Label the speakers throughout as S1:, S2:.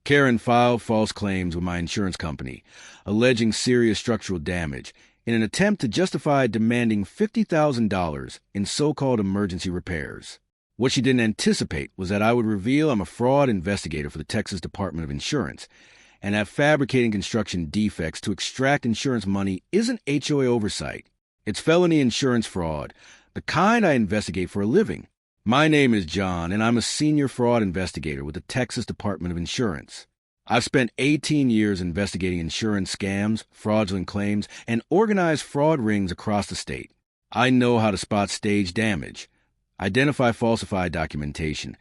S1: Karen filed false claims with my insurance company, alleging serious structural damage, in an attempt to justify demanding $50,000 in so-called emergency repairs. What she didn't anticipate was that I would reveal I'm a fraud investigator for the Texas Department of Insurance, and that fabricating construction defects to extract insurance money isn't HOA oversight. It's felony insurance fraud, the kind I investigate for a living. My name is John, and I'm a senior fraud investigator with the Texas Department of Insurance. I've spent 18 years investigating insurance scams, fraudulent claims, and organized fraud rings across the state. I know how to spot stage damage, identify falsified documentation,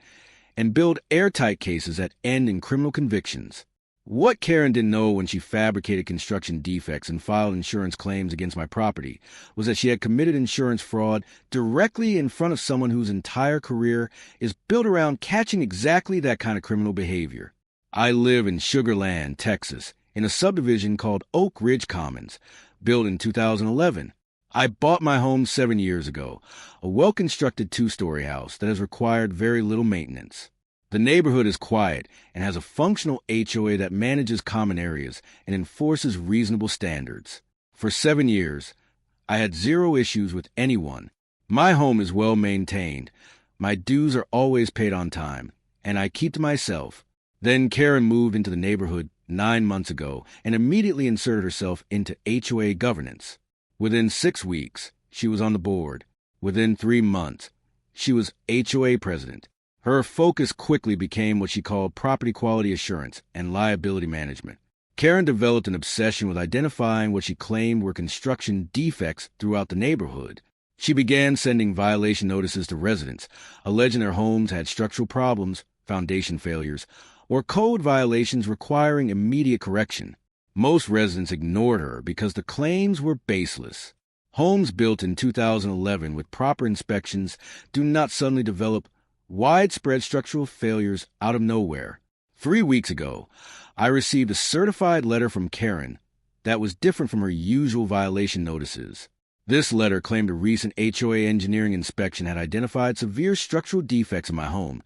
S1: and build airtight cases that end in criminal convictions. What Karen didn't know when she fabricated construction defects and filed insurance claims against my property was that she had committed insurance fraud directly in front of someone whose entire career is built around catching exactly that kind of criminal behavior. I live in Sugar Land, Texas, in a subdivision called Oak Ridge Commons, built in 2011. I bought my home 7 years ago, a well-constructed two-story house that has required very little maintenance. The neighborhood is quiet and has a functional HOA that manages common areas and enforces reasonable standards. For 7 years, I had zero issues with anyone. My home is well maintained. My dues are always paid on time, and I keep to myself. Then Karen moved into the neighborhood 9 months ago and immediately inserted herself into HOA governance. Within 6 weeks, she was on the board. Within 3 months, she was HOA president. Her focus quickly became what she called property quality assurance and liability management. Karen developed an obsession with identifying what she claimed were construction defects throughout the neighborhood. She began sending violation notices to residents, alleging their homes had structural problems, foundation failures, or code violations requiring immediate correction. Most residents ignored her because the claims were baseless. Homes built in 2011 with proper inspections do not suddenly develop widespread structural failures out of nowhere. 3 weeks ago, I received a certified letter from Karen that was different from her usual violation notices. This letter claimed a recent HOA engineering inspection had identified severe structural defects in my home,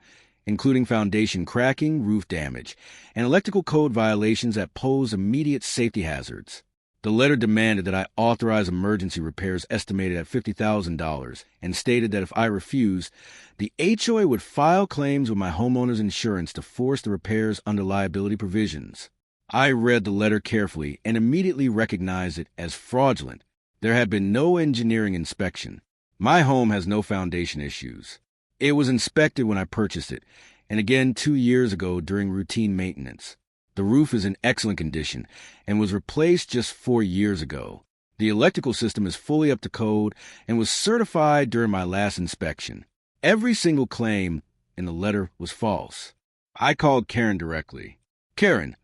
S1: including foundation cracking, roof damage, and electrical code violations that pose immediate safety hazards. The letter demanded that I authorize emergency repairs estimated at $50,000 and stated that if I refused, the HOA would file claims with my homeowner's insurance to force the repairs under liability provisions. I read the letter carefully and immediately recognized it as fraudulent. There had been no engineering inspection. My home has no foundation issues. It was inspected when I purchased it, and again 2 years ago during routine maintenance. The roof is in excellent condition and was replaced just 4 years ago. The electrical system is fully up to code and was certified during my last inspection. Every single claim in the letter was false. I called Karen directly. Karen,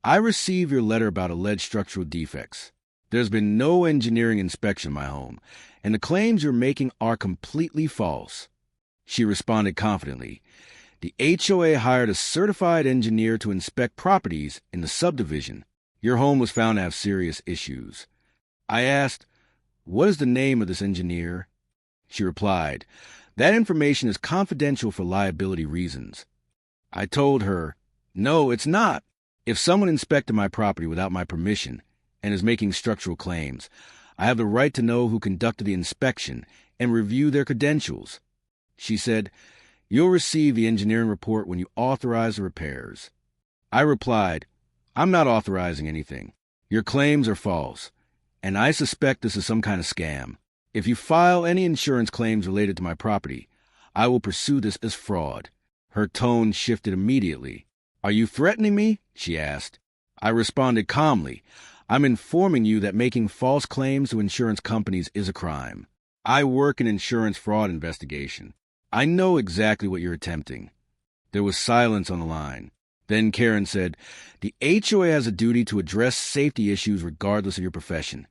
S1: I received your letter about alleged structural defects. There's been no engineering inspection in my home, and the claims you're making are completely false. She responded confidently. The HOA hired a certified engineer to inspect properties in the subdivision. Your home was found to have serious issues. I asked, what is the name of this engineer? She replied, that information is confidential for liability reasons. I told her, no, it's not. If someone inspected my property without my permission and is making structural claims, I have the right to know who conducted the inspection and review their credentials. She said, you'll receive the engineering report when you authorize the repairs. I replied, I'm not authorizing anything. Your claims are false, and I suspect this is some kind of scam. If you file any insurance claims related to my property, I will pursue this as fraud. Her tone shifted immediately. Are you threatening me? She asked. I responded calmly. I'm informing you that making false claims to insurance companies is a crime. I work in insurance fraud investigation. I know exactly what you're attempting. There was silence on the line. Then Karen said, the HOA has a duty to address safety issues regardless of your profession.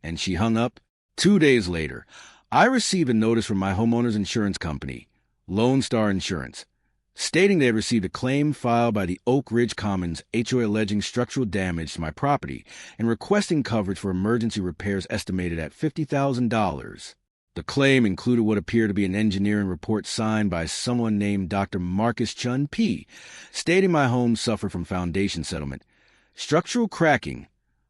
S1: And she hung up. 2 days later, I received a notice from my homeowner's insurance company, Lone Star Insurance, stating they had received a claim filed by the Oak Ridge Commons HOA alleging structural damage to my property and requesting coverage for emergency repairs estimated at $50,000. The claim included what appeared to be an engineering report signed by someone named Dr. Marcus Chun P., stating my home suffered from foundation settlement, structural cracking,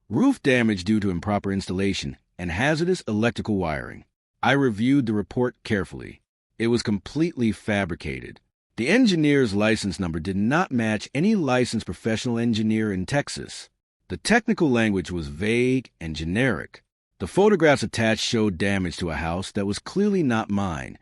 S1: roof damage due to improper installation, and hazardous electrical wiring. I reviewed the report carefully. It was completely fabricated. The engineer's license number did not match any licensed professional engineer in Texas. The technical language was vague and generic. The photographs attached showed damage to a house that was clearly not mine.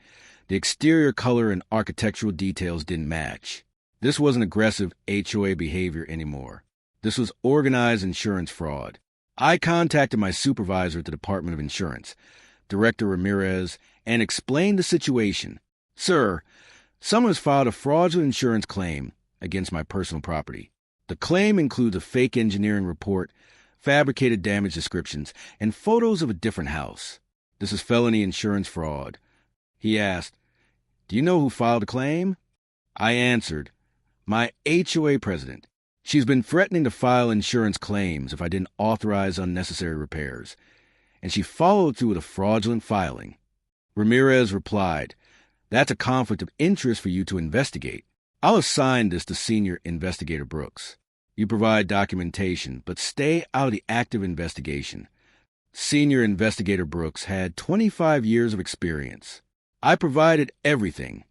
S1: The exterior color and architectural details didn't match. This wasn't aggressive HOA behavior anymore. This was organized insurance fraud. I contacted my supervisor at the Department of Insurance, Director Ramirez, and explained the situation. Sir, someone has filed a fraudulent insurance claim against my personal property. The claim includes a fake engineering report, fabricated damage descriptions, and photos of a different house. This is felony insurance fraud. He asked, "Do you know who filed the claim?" I answered, "My HOA president. She's been threatening to file insurance claims if I didn't authorize unnecessary repairs, and she followed through with a fraudulent filing." Ramirez replied, "That's a conflict of interest for you to investigate. I'll assign this to Senior Investigator Brooks. You provide documentation, but stay out of the active investigation." Senior Investigator Brooks had 25 years of experience. I provided everything.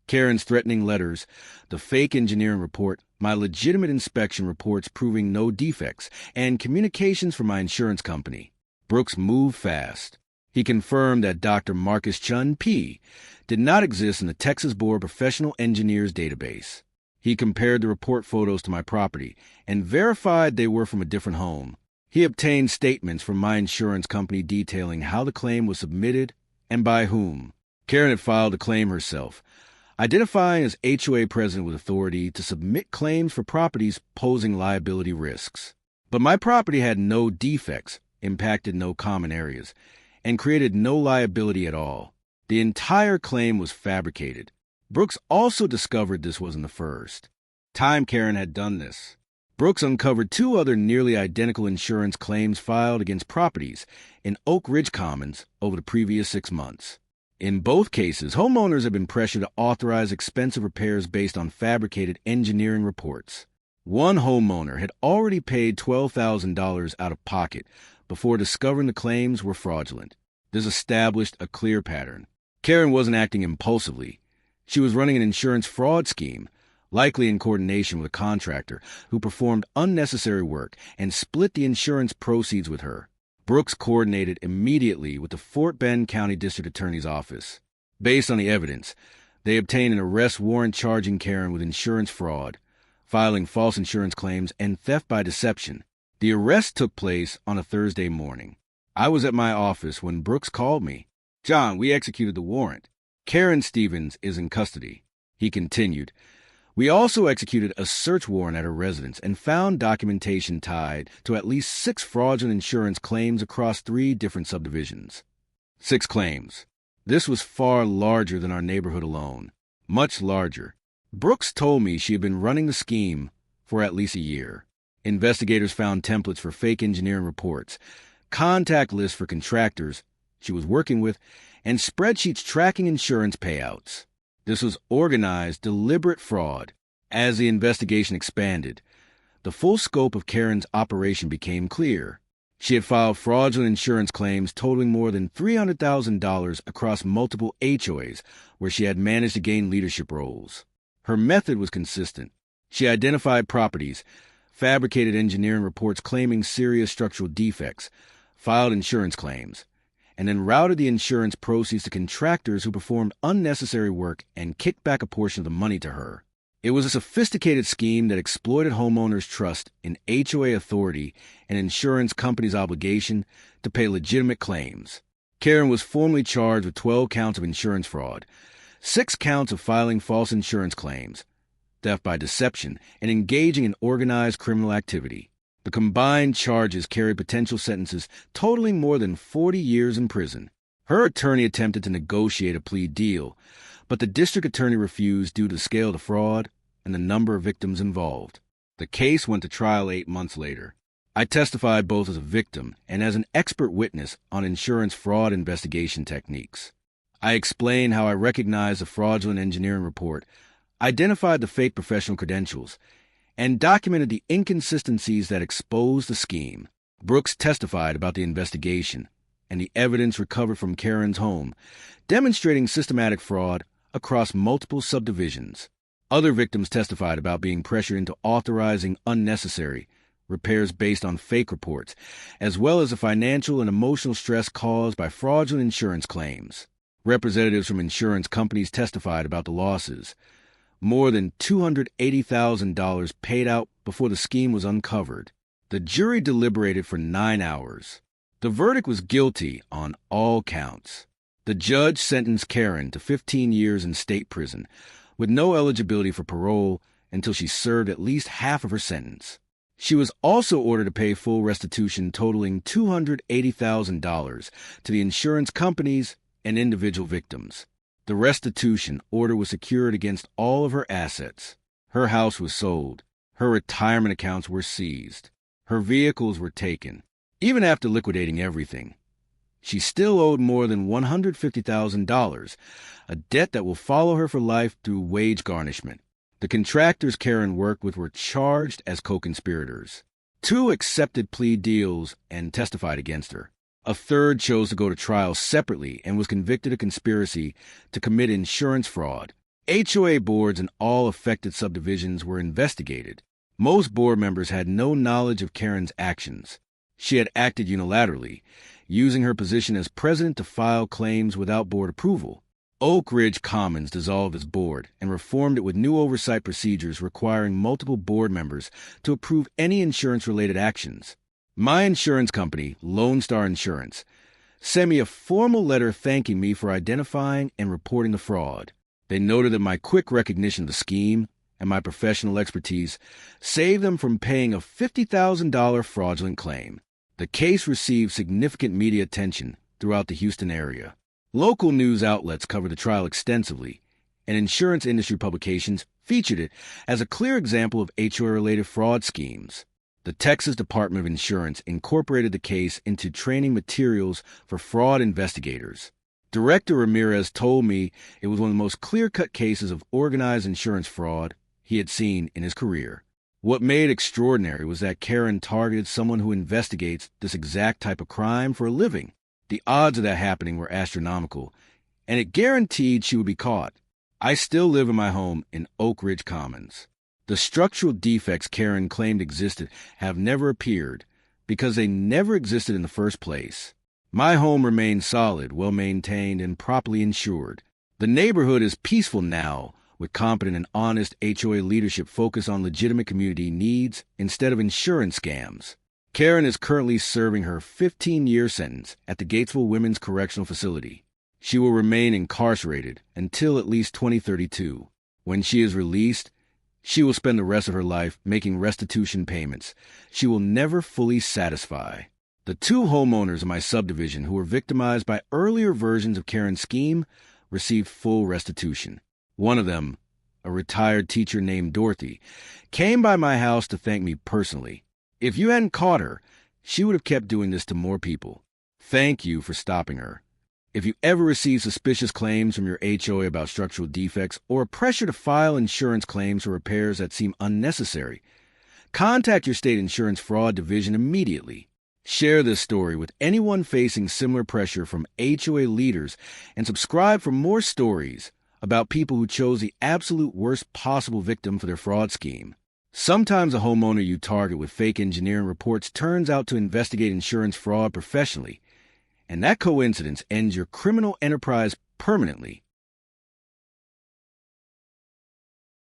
S1: Karen's threatening letters, the fake engineering report, my legitimate inspection reports proving no defects, and communications from my insurance company. Brooks moved fast. He confirmed that Dr. Marcus Chun P. did not exist in the Texas Board of Professional Engineers database. He compared the report photos to my property and verified they were from a different home. He obtained statements from my insurance company detailing how the claim was submitted and by whom. Karen had filed the claim herself, identifying as HOA president with authority to submit claims for properties posing liability risks. But my property had no defects, impacted no common areas, and created no liability at all. The entire claim was fabricated. Brooks also discovered this wasn't the first time Karen had done this. Brooks uncovered 2 other nearly identical insurance claims filed against properties in Oak Ridge Commons over the previous 6 months. In both cases, homeowners have been pressured to authorize expensive repairs based on fabricated engineering reports. One homeowner had already paid $12,000 out of pocket before discovering the claims were fraudulent. This established a clear pattern. Karen wasn't acting impulsively. She was running an insurance fraud scheme, likely in coordination with a contractor who performed unnecessary work and split the insurance proceeds with her. Brooks coordinated immediately with the Fort Bend County District Attorney's Office. Based on the evidence, they obtained an arrest warrant charging Karen with insurance fraud, filing false insurance claims, and theft by deception. The arrest took place on a Thursday morning. I was at my office when Brooks called me. "John, we executed the warrant. Karen Stevens is in custody." He continued, "We also executed a search warrant at her residence and found documentation tied to at least 6 fraudulent insurance claims across 3 different subdivisions." 6 claims. This was far larger than our neighborhood alone. Much larger. Brooks told me she had been running the scheme for at least a year. Investigators found templates for fake engineering reports, contact lists for contractors she was working with, and spreadsheets tracking insurance payouts. This was organized, deliberate fraud. As the investigation expanded, the full scope of Karen's operation became clear. She had filed fraudulent insurance claims totaling more than $300,000 across multiple HOAs where she had managed to gain leadership roles. Her method was consistent. She identified properties, fabricated engineering reports claiming serious structural defects, filed insurance claims, and then routed the insurance proceeds to contractors who performed unnecessary work and kicked back a portion of the money to her. It was a sophisticated scheme that exploited homeowners' trust in HOA authority and insurance companies' obligation to pay legitimate claims. Karen was formally charged with 12 counts of insurance fraud, 6 counts of filing false insurance claims, theft by deception, and engaging in organized criminal activity. The combined charges carried potential sentences totaling more than 40 years in prison. Her attorney attempted to negotiate a plea deal, but the district attorney refused due to the scale of the fraud and the number of victims involved. The case went to trial 8 months later. I testified both as a victim and as an expert witness on insurance fraud investigation techniques. I explained how I recognized the fraudulent engineering report, identified the fake professional credentials, and documented the inconsistencies that exposed the scheme. Brooks testified about the investigation and the evidence recovered from Karen's home, demonstrating systematic fraud across multiple subdivisions. Other victims testified about being pressured into authorizing unnecessary repairs based on fake reports, as well as the financial and emotional stress caused by fraudulent insurance claims. Representatives from insurance companies testified about the losses. More than $280,000 paid out before the scheme was uncovered. The jury deliberated for 9 hours. The verdict was guilty on all counts. The judge sentenced Karen to 15 years in state prison, with no eligibility for parole until she served at least half of her sentence. She was also ordered to pay full restitution totaling $280,000 to the insurance companies and individual victims. The restitution order was secured against all of her assets. Her house was sold. Her retirement accounts were seized. Her vehicles were taken. Even after liquidating everything, she still owed more than $150,000, a debt that will follow her for life through wage garnishment. The contractors Karen worked with were charged as co-conspirators. 2 accepted plea deals and testified against her. A third chose to go to trial separately and was convicted of conspiracy to commit insurance fraud. HOA boards in all affected subdivisions were investigated. Most board members had no knowledge of Karen's actions. She had acted unilaterally, using her position as president to file claims without board approval. Oak Ridge Commons dissolved its board and reformed it with new oversight procedures requiring multiple board members to approve any insurance-related actions. My insurance company, Lone Star Insurance, sent me a formal letter thanking me for identifying and reporting the fraud. They noted that my quick recognition of the scheme and my professional expertise saved them from paying a $50,000 fraudulent claim. The case received significant media attention throughout the Houston area. Local news outlets covered the trial extensively, and insurance industry publications featured it as a clear example of HOA-related fraud schemes. The Texas Department of Insurance incorporated the case into training materials for fraud investigators. Director Ramirez told me it was one of the most clear-cut cases of organized insurance fraud he had seen in his career. What made it extraordinary was that Karen targeted someone who investigates this exact type of crime for a living. The odds of that happening were astronomical, and it guaranteed she would be caught. I still live in my home in Oak Ridge Commons. The structural defects Karen claimed existed have never appeared because they never existed in the first place. My home remains solid, well-maintained, and properly insured. The neighborhood is peaceful now, with competent and honest HOA leadership focused on legitimate community needs instead of insurance scams. Karen is currently serving her 15-year sentence at the Gatesville Women's Correctional Facility. She will remain incarcerated until at least 2032. When she is released, she will spend the rest of her life making restitution payments she will never fully satisfy. The 2 homeowners in my subdivision who were victimized by earlier versions of Karen's scheme received full restitution. One of them, a retired teacher named Dorothy, came by my house to thank me personally. If you hadn't caught her, she would have kept doing this to more people. Thank you for stopping her. If you ever receive suspicious claims from your HOA about structural defects or pressure to file insurance claims for repairs that seem unnecessary, contact your state insurance fraud division immediately. Share this story with anyone facing similar pressure from HOA leaders and subscribe for more stories about people who chose the absolute worst possible victim for their fraud scheme. Sometimes a homeowner you target with fake engineering reports turns out to investigate insurance fraud professionally, and that coincidence ends your criminal enterprise permanently.